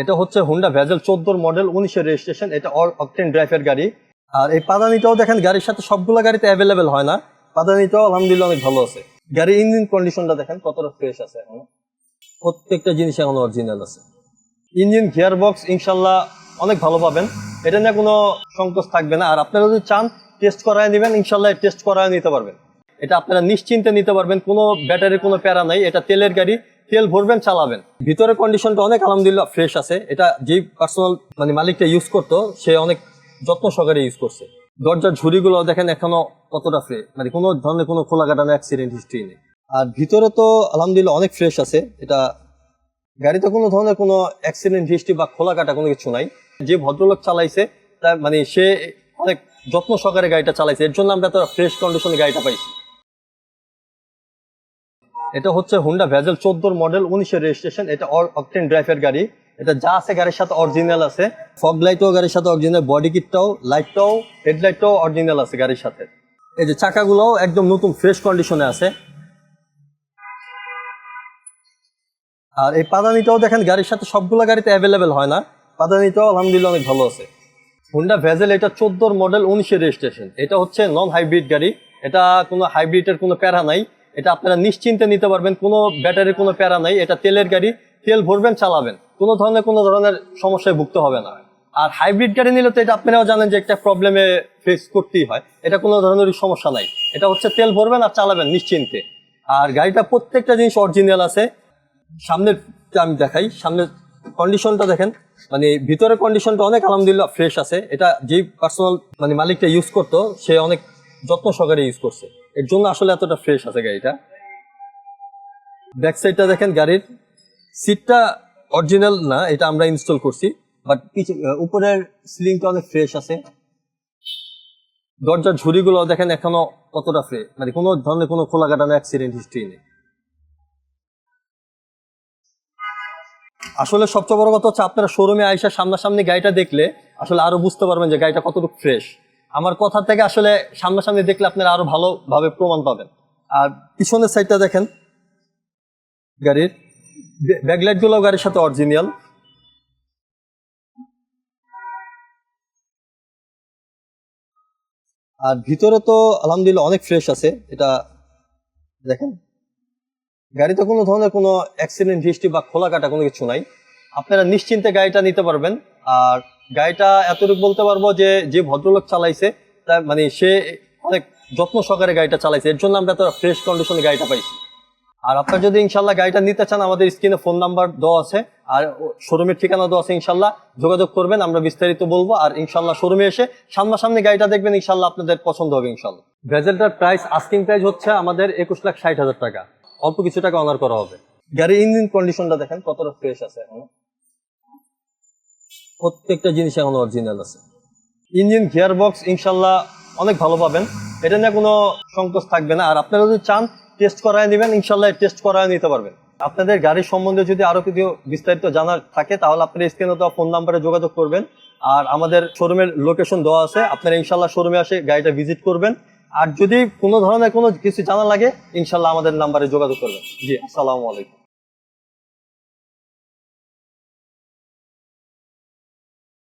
এটা হচ্ছে Honda bezel 14 model 19-এর registration. এটা অকটেন ড্রাইভের গাড়ি। আর এই পাদানিটাও দেখেন গাড়ির সাথে সবগুলো গাড়িতে অ্যাভেলেবেল হয় না, পাদানিটাও আলহামদুলিল্লাহ অনেক ভালো আছে। গাড়ির ইঞ্জিন কন্ডিশনটা দেখেন কতটা ফ্রেশ আছে, এখন প্রত্যেকটা জিনিস এখন অরিজিনাল আছে। ইঞ্জিন গিয়ার বক্স ইনশাল্লাহ অনেক ভালো পাবেন, এটা নিয়ে কোনো সংকোচ থাকবে না। আর আপনারা যদি চান টেস্ট করায় নেবেন, ইনশাল্লাহ টেস্ট করায় নিতে পারবেন। এটা আপনারা নিশ্চিন্তে নিতে পারবেন, কোনো ব্যাটারির কোনো প্যারা নাই। এটা তেলের গাড়ি, তেল ভরবেন চালাবেন। ভিতরে কন্ডিশনটা অনেক আলহামদুলিল্লাহ ফ্রেশ আছে। এটা যেই পার্সোনাল মালিকটা ইউজ করতো সে অনেক যত্ন সহকারে ইউজ করছে। দরজার ঝুড়িগুলো দেখেন এখনো কতটা ফ্রেশ, কোনো ধরনের কোনো খোলা কাটানো অ্যাক্সিডেন্ট হিস্ট্রি নেই। আর ভিতরে তো আলহামদুলিল্লাহ অনেক ফ্রেশ আছে। এটা গাড়িতে কোনো ধরনের কোনো অ্যাক্সিডেন্ট হিস্ট্রি বা খোলা কাটা কোনো কিছু নাই। যে ভদ্রলোক চালাইছে তার সে অনেক যত্ন সহকারে গাড়িটা চালাইছে, এর জন্য আমরা তো ফ্রেশ কন্ডিশনে গাড়িটা পাইছি। এটা হচ্ছে হুন্ডা ভেজেল 14 মডেল 19-এর রেজিস্ট্রেশন। এটা অকটেন ড্রাইভের গাড়ি। এটা যা আছে গাড়ির সাথে অরিজিনাল আছে। ফগ লাইটও গাড়ির সাথে অরিজিনাল, বডি কিটটাও, লাইটটাও, হেডলাইটটাও অরিজিনাল আছে গাড়ির সাথে। এই যে চাকাগুলোও একদম নতুন ফ্রেশ কন্ডিশনে আছে। আর এই পাদানিটাও দেখেন গাড়ির সাথে সবগুলো গাড়িতে অ্যাভেলেবেল হয় না, পাদানিটাও আলহামদুলিল্লাহ অনেক ভালো আছে। হুন্ডা ভেজেল এটা 14 মডেল 19-এর রেজিস্ট্রেশন। এটা হচ্ছে নন হাইব্রিড গাড়ি। এটা কোনো হাইব্রিডের কোনো প্যারা নাই। এটা আপনারা নিশ্চিন্তে নিতে পারবেন, কোনো ব্যাটারির কোনো প্যারা নাই। এটা তেলের গাড়ি, তেল ভরবেন চালাবেন, কোনো ধরনের সমস্যায় ভুগতে হবে না। আর হাইব্রিড গাড়ি নিলে তো এটা আপনারাও জানেন যে একটা প্রবলেমে ফেস করতেই হয়, এটা কোনো ধরনের সমস্যা নাই। এটা হচ্ছে তেল ভরবেন আর চালাবেন নিশ্চিন্তে। আর গাড়িটা প্রত্যেকটা জিনিস অরিজিনাল আছে। সামনের আমি দেখাই, সামনের কন্ডিশনটা দেখেন, ভিতরের কন্ডিশনটা অনেক আলহামদুলিল্লাহ ফ্রেশ আছে। এটা যেই পার্সোনাল মালিকটা ইউজ করতো সে অনেক যত্ন সহকারে ইউজ করছে, এর জন্য আসলে এতটা ফ্রেশ আছে গাড়িটা। ব্যাক সাইডটা দেখেন, গাড়ির সিটটা অরিজিনাল না, এটা আমরা ইনস্টল করছি, বাট উপরের সিলিংটা অনেক ফ্রেশ আছে। দরজার ঝুড়িগুলো দেখেন এখনো কতটা ফ্রেশ, কোনো ধরনের কোনো খোলা কাটানো অ্যাক্সিডেন্ট হিস্ট্রি নেই। আসলে সবচেয়ে বড় কথা হচ্ছে আপনারা শোরুমে আইসা সামনাসামনি গাড়িটা দেখলে আসলে আরো বুঝতে পারবেন যে গাড়িটা কতটুকু ফ্রেশ। আমার কথা থেকে আসলে সামনাসামনি দেখলে আপনারা আরো ভালোভাবে প্রমাণ পাবেন। আর পিছনের সাইডটা দেখেন, গাড়ির ব্যাকলাইট গুলো গাড়ির সাথে অরিজিনাল। আর ভিতরে তো আলহামদুলিল্লাহ অনেক ফ্রেশ আছে। এটা দেখেন, গাড়িতে কোনো ধরনের কোনো অ্যাক্সিডেন্ট হিস্ট্রি বা খোলা কাটা কোনো কিছু নাই। আপনারা নিশ্চিন্তে গাড়িটা নিতে পারবেন। আর গাড়িটা এতটুকু বলতে পারবো যে যে ভদ্রলোক চালাইছে তার সে অনেক যত্ন সহকারে গাড়িটা চালাইছে, এর জন্য আমরা তো ফ্রেশ কন্ডিশনে গাড়িটা পাইছি। আর আপনারা যদি ইনশাল্লাহ গাড়িটা নিতে চান, আমাদের স্ক্রিনে ফোন নাম্বার দেওয়া আছে আর শোরুমের ঠিকানা দেওয়া আছে, ইনশাল্লাহ যোগাযোগ করবেন, আমরা বিস্তারিত বলবো। আর ইনশাল্লাহ শোরুমে এসে সামনাসামনি গাড়িটা দেখবেন, ইনশাল্লাহ আপনাদের পছন্দ হবে ইনশাল্লাহ। ভেজেলটার প্রাইস, আস্কিং প্রাইস হচ্ছে আমাদের 21,60,000 টাকা, অল্প কিছু টাকা অনার করা হবে। গাড়ির ইঞ্জিন কন্ডিশনটা দেখেন কতটা ফ্রেশ আছে, এখন প্রত্যেকটা জিনিস এখন অরিজিনাল আছে। ইঞ্জিন গিয়ার বক্স ইনশাল্লাহ অনেক ভালো পাবেন, এটা নিয়ে কোনো সংকোচ থাকবে না। আর আপনারা যদি চান টেস্ট করায় নেবেন, ইনশাল্লাহ টেস্ট করায় নিতে পারবেন। আপনাদের গাড়ির সম্বন্ধে যদি আরো কিছু বিস্তারিত জানার থাকে তাহলে আপনারা স্ক্রিনে দেওয়া ফোন নাম্বারে যোগাযোগ করবেন। আর আমাদের শোরুমের লোকেশন দেওয়া আছে, আপনারা ইনশাল্লাহ শোরুমে আসে গাড়িটা ভিজিট করবেন। আর যদি কোনো ধরনের কোনো কিছু জানা লাগে, ইনশাল্লাহ আমাদের নাম্বারে যোগাযোগ করবেন। জি, আসসালামু আলাইকুম।